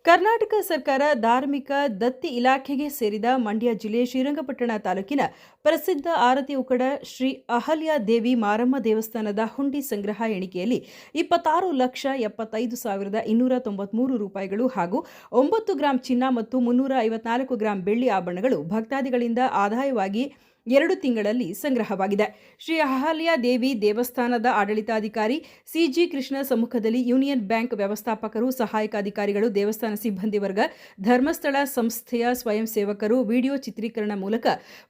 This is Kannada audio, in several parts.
ಕರ್ನಾಟಕ ಸರ್ಕಾರ ಧಾರ್ಮಿಕ ದತ್ತಿ ಇಲಾಖೆಗೆ ಸೇರಿದ ಮಂಡ್ಯ ಜಿಲ್ಲೆ ಶ್ರೀರಂಗಪಟ್ಟಣ ತಾಲೂಕಿನ ಪ್ರಸಿದ್ಧ ಆರತಿ ಉಕ್ಕಡ ಶ್ರೀ ಅಹಲ್ಯ ದೇವಿ ಮಾರಮ್ಮ ದೇವಸ್ಥಾನದ ಹುಂಡಿ ಸಂಗ್ರಹ ಎಣಿಕೆಯಲ್ಲಿ 26,75,293 ರೂಪಾಯಿಗಳು ಹಾಗೂ 9 ಗ್ರಾಂ ಚಿನ್ನ ಮತ್ತು 354 ಗ್ರಾಂ ಬೆಳ್ಳಿ ಆಭರಣಗಳು ಭಕ್ತಾದಿಗಳಿಂದ ಆದಾಯವಾಗಿ 2 ತಿಂಗಳಲ್ಲಿ ಸಂಗ್ರಹವಾಗಿದೆ. ಶ್ರೀ ಅಹಲ್ಯ ದೇವಿ ದೇವಸ್ಥಾನದ ಆಡಳಿತಾಧಿಕಾರಿ ಸಿಜಿ ಕೃಷ್ಣ ಸಮ್ಮುಖದಲ್ಲಿ ಯೂನಿಯನ್ ಬ್ಯಾಂಕ್ ವ್ಯವಸ್ಥಾಪಕರು, ಸಹಾಯಕ ಅಧಿಕಾರಿಗಳು, ದೇವಸ್ಥಾನ ಸಿಬ್ಬಂದಿ ವರ್ಗ, ಧರ್ಮಸ್ಥಳ ಸಂಸ್ಥೆಯ ಸ್ವಯಂ ಸೇವಕರು ವಿಡಿಯೋ ಚಿತ್ರೀಕರಣ ಮೂಲಕ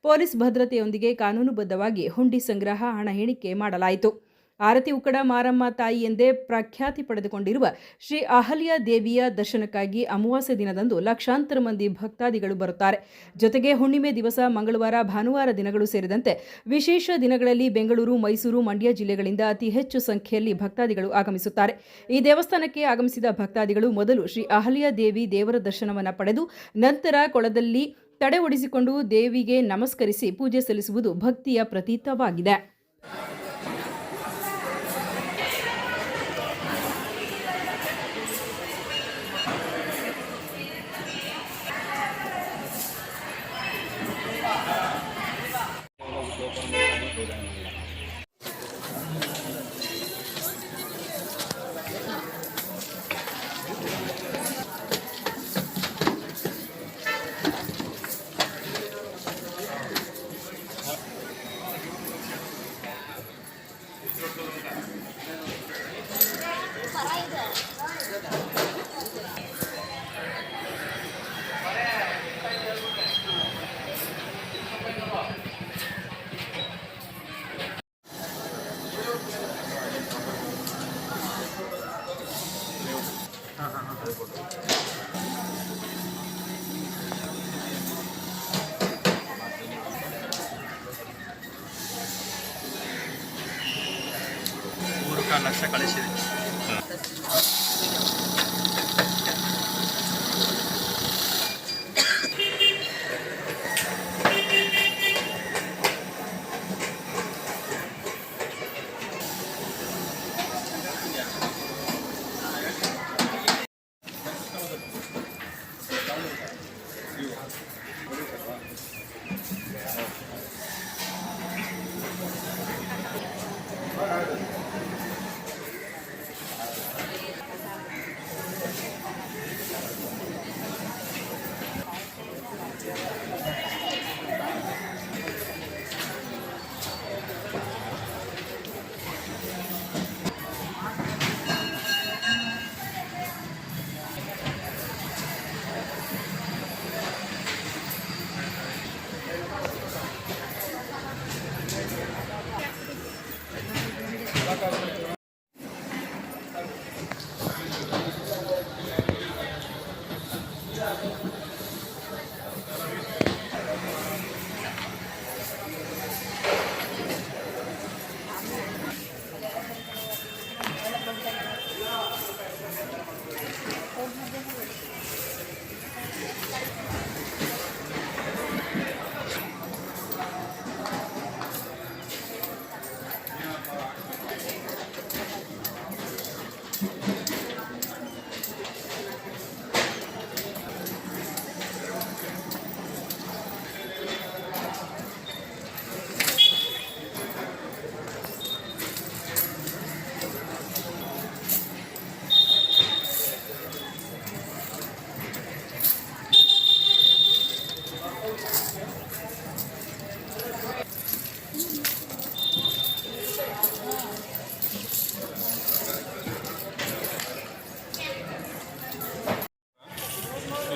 ಪೊಲೀಸ್ ಭದ್ರತೆಯೊಂದಿಗೆ ಕಾನೂನುಬದ್ಧವಾಗಿ ಹುಂಡಿ ಸಂಗ್ರಹ, ಹಣ ಎಣಿಕೆ ಮಾಡಲಾಯಿತು. ಆರತಿ ಉಕ್ಕಡ ಮಾರಮ್ಮ ತಾಯಿ ಎಂದೇ ಪ್ರಖ್ಯಾತಿ ಪಡೆದುಕೊಂಡಿರುವ ಶ್ರೀ ಅಹಲ್ಯ ದೇವಿಯ ದರ್ಶನಕ್ಕಾಗಿ ಅಮಾವಾಸ್ಯೆ ದಿನದಂದು ಲಕ್ಷಾಂತರ ಮಂದಿ ಭಕ್ತಾದಿಗಳು ಬರುತ್ತಾರೆ. ಜೊತೆಗೆ ಹುಣ್ಣಿಮೆ ದಿವಸ, ಮಂಗಳವಾರ, ಭಾನುವಾರ ದಿನಗಳು ಸೇರಿದಂತೆ ವಿಶೇಷ ದಿನಗಳಲ್ಲಿ ಬೆಂಗಳೂರು, ಮೈಸೂರು, ಮಂಡ್ಯ ಜಿಲ್ಲೆಗಳಿಂದ ಅತಿ ಹೆಚ್ಚು ಸಂಖ್ಯೆಯಲ್ಲಿ ಭಕ್ತಾದಿಗಳು ಆಗಮಿಸುತ್ತಾರೆ. ಈ ದೇವಸ್ಥಾನಕ್ಕೆ ಆಗಮಿಸಿದ ಭಕ್ತಾದಿಗಳು ಮೊದಲು ಶ್ರೀ ಅಹಲ್ಯ ದೇವಿ ದೇವರ ದರ್ಶನವನ್ನು ಪಡೆದು ನಂತರ ಕೊಳದಲ್ಲಿ ತಡೆ ಒಡಿಸಿಕೊಂಡು ದೇವಿಗೆ ನಮಸ್ಕರಿಸಿ ಪೂಜೆ ಸಲ್ಲಿಸುವುದು ಭಕ್ತಿಯ ಪ್ರತೀಕವಾಗಿದೆ. ಲಕ್ಷ ಕಳಿಸಿದೆ.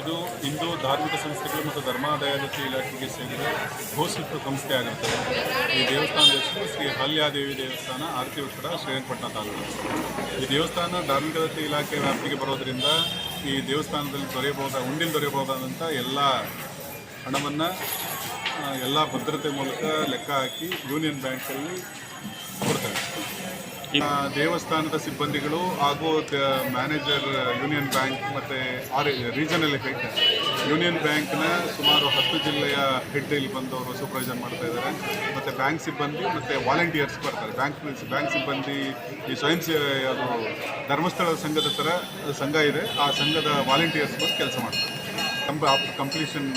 ಇದು ಹಿಂದೂ ಧಾರ್ಮಿಕ ಸಂಸ್ಥೆಗಳು ಮತ್ತು ಧರ್ಮಾದಾಯದತ್ತಿ ಇಲಾಖೆಗೆ ಸೇರಿದ ಘೋಷಿತ ಸಂಸ್ಥೆ ಆಗಿರುತ್ತದೆ. ಈ ದೇವಸ್ಥಾನದ ಹೆಸರು ಶ್ರೀ ಅಹಲ್ಯಾದೇವಿ ದೇವಸ್ಥಾನ, ಆರತಿ ಉಕ್ಕಡ, ಶ್ರೀರಂಗಪಟ್ಟಣ ತಾಲೂಕು. ಈ ದೇವಸ್ಥಾನ ಧಾರ್ಮಿಕ ದತ್ತಿ ಇಲಾಖೆ ವ್ಯಾಪ್ತಿಗೆ ಬರೋದರಿಂದ ಈ ದೇವಸ್ಥಾನದಲ್ಲಿ ಹುಂಡಿಲ್ ದೊರೆಯಬಹುದಾದಂಥ ಎಲ್ಲ ಹಣವನ್ನು ಎಲ್ಲ ಭದ್ರತೆ ಮೂಲಕ ಲೆಕ್ಕ ಹಾಕಿ ಯೂನಿಯನ್ ಬ್ಯಾಂಕಲ್ಲಿ ಕೊಡ್ತೇವೆ. ದೇವಸ್ಥಾನದ ಸಿಬ್ಬಂದಿಗಳು ಹಾಗೂ ಮ್ಯಾನೇಜರ್ ಯೂನಿಯನ್ ಬ್ಯಾಂಕ್ ಮತ್ತು ರೀಜನಲ್ ಹೆಡ್ ಯೂನಿಯನ್ ಬ್ಯಾಂಕ್ನ ಸುಮಾರು 10 ಜಿಲ್ಲೆಯ ಹೆಡ್ ಇಲ್ಲಿ ಬಂದು ಅವರು ಸೂಪರ್ವೈಸರ್ ಮಾಡ್ತಾ ಇದ್ದಾರೆ. ಮತ್ತು ಬ್ಯಾಂಕ್ ಸಿಬ್ಬಂದಿ ಮತ್ತು ವಾಲಂಟಿಯರ್ಸ್ ಬರ್ತಾರೆ. ಬ್ಯಾಂಕ್ ಸಿಬ್ಬಂದಿ ಈ ಸ್ವಯಂ ಸೇವೆ ಅದು ಧರ್ಮಸ್ಥಳ ಸಂಘದ ಥರ ಸಂಘ ಇದೆ, ಆ ಸಂಘದ ವಾಲಂಟಿಯರ್ಸ್ ಬಂದು ಕೆಲಸ ಮಾಡ್ತಾರೆ. After completion